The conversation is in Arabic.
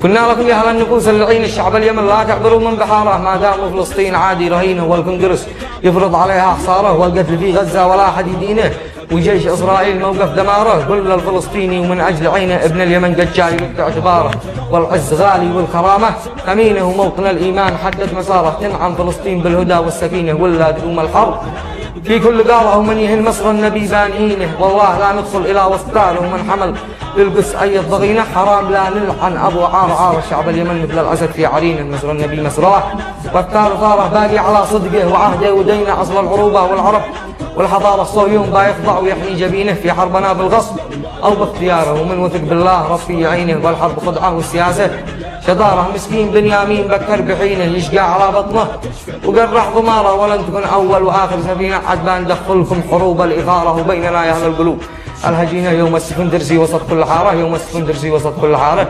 كنا لكم يا أهل النفوس اللعين الشعب اليمن لا تعبروا من بحاره ما داموا فلسطين عادي رهينه والكونغرس يفرض عليها حصاره والقتل في غزة ولا أحد يدينه وجيش إسرائيل موقف دماره كل الفلسطيني ومن أجل عينه ابن اليمن قد جاي يلقى اعتباره والعز غالي والكرامة أمينه وموطن الإيمان حدد مساره تنعم فلسطين بالهدى والسكينة ولا تدوم الحرب في كل قارة ومن يهن مصر النبي بانهينه والله لا ندخل إلى وسطاره ومن حمل للقدس أي ضغينة حرام لا نلعن أبو عار الشعب اليمن مثل الأسد في عرينه مصر النبي مسراه والثار ثاره باقي على صدقه وعهده ودينه أصل العروبة والعرب والحضارة الصهيون بايخضع ويحمي جبينه في حربنا بالغصب أو باختياره ومن وثق بالله رفي عينه والحرب خدعة والسياسة شطاره مسكين بنيامين بكر بحينه يشقى على بطنه وقرح ضماره ولن تكن أول وآخر سفينة عدبان دخلكم حروب الإغارة وبيننا يا أهل القلوب الهجينة يوم السفندرسي وسط كل حارة يوم السفندرسي وسط كل حارة